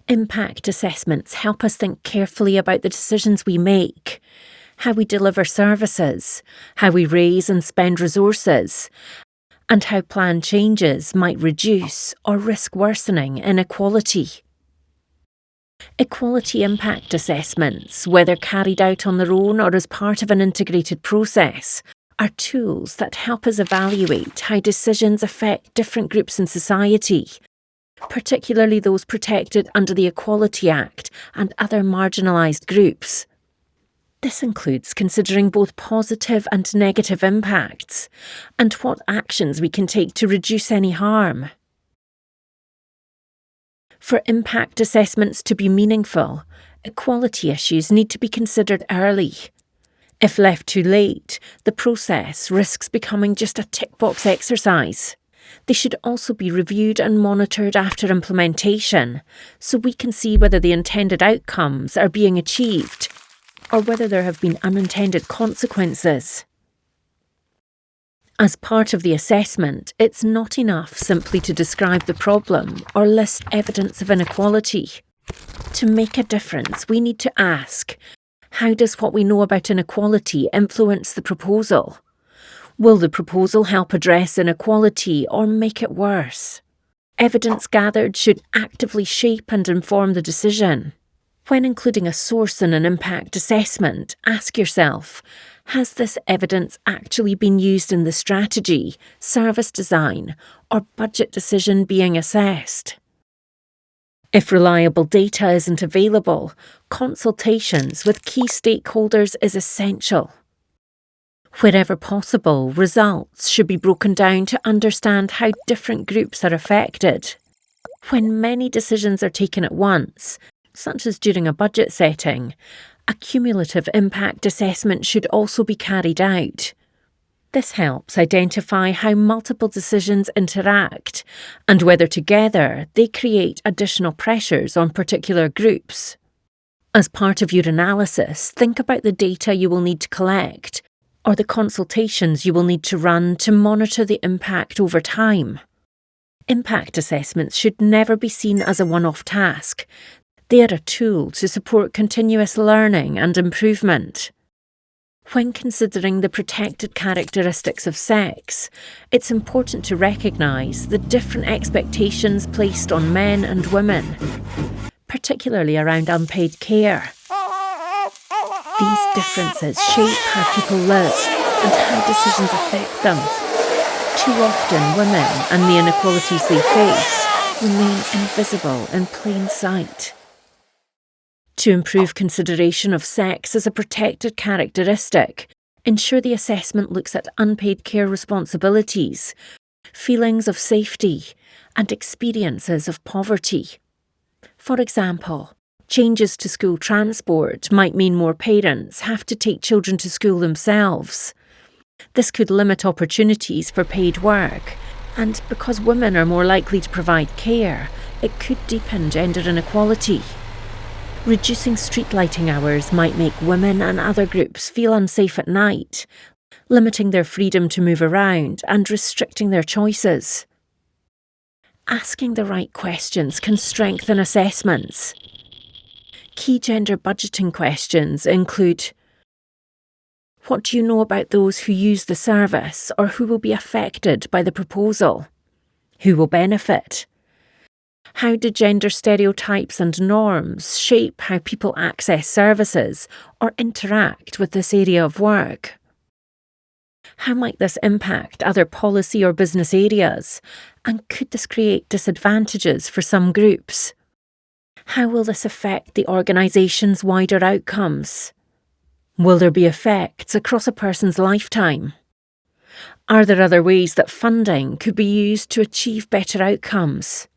Impact assessments help us think carefully about the decisions we make, how we deliver services, how we raise and spend resources, and how planned changes might reduce or risk worsening inequality. Equality impact assessments, whether carried out on their own or as part of an integrated process, are tools that help us evaluate how decisions affect different groups in society, particularly those protected under the Equality Act and other marginalised groups. This includes considering both positive and negative impacts, and what actions we can take to reduce any harm. For impact assessments to be meaningful, equality issues need to be considered early. If left too late, the process risks becoming just a tick-box exercise. They should also be reviewed and monitored after implementation, so we can see whether the intended outcomes are being achieved, or whether there have been unintended consequences. As part of the assessment, it's not enough simply to describe the problem or list evidence of inequality. To make a difference, we need to ask, how does what we know about inequality influence the proposal? Will the proposal help address inequality or make it worse? Evidence gathered should actively shape and inform the decision. When including a source in an impact assessment, ask yourself, has this evidence actually been used in the strategy, service design, or budget decision being assessed? If reliable data isn't available, consultations with key stakeholders is essential. Wherever possible, results should be broken down to understand how different groups are affected. When many decisions are taken at once, such as during a budget setting, a cumulative impact assessment should also be carried out. This helps identify how multiple decisions interact and whether together they create additional pressures on particular groups. As part of your analysis, think about the data you will need to collect or the consultations you will need to run to monitor the impact over time. Impact assessments should never be seen as a one-off task. They are a tool to support continuous learning and improvement. When considering the protected characteristics of sex, it's important to recognise the different expectations placed on men and women, particularly around unpaid care. These differences shape how people live and how decisions affect them. Too often, women and the inequalities they face remain invisible in plain sight. To improve consideration of sex as a protected characteristic, ensure the assessment looks at unpaid care responsibilities, feelings of safety, and experiences of poverty. For example, changes to school transport might mean more parents have to take children to school themselves. This could limit opportunities for paid work, and because women are more likely to provide care, it could deepen gender inequality. Reducing street lighting hours might make women and other groups feel unsafe at night, limiting their freedom to move around and restricting their choices. Asking the right questions can strengthen assessments. Key gender budgeting questions include: what do you know about those who use the service or who will be affected by the proposal? Who will benefit? How do gender stereotypes and norms shape how people access services or interact with this area of work? How might this impact other policy or business areas? And could this create disadvantages for some groups? How will this affect the organisation's wider outcomes? Will there be effects across a person's lifetime? Are there other ways that funding could be used to achieve better outcomes?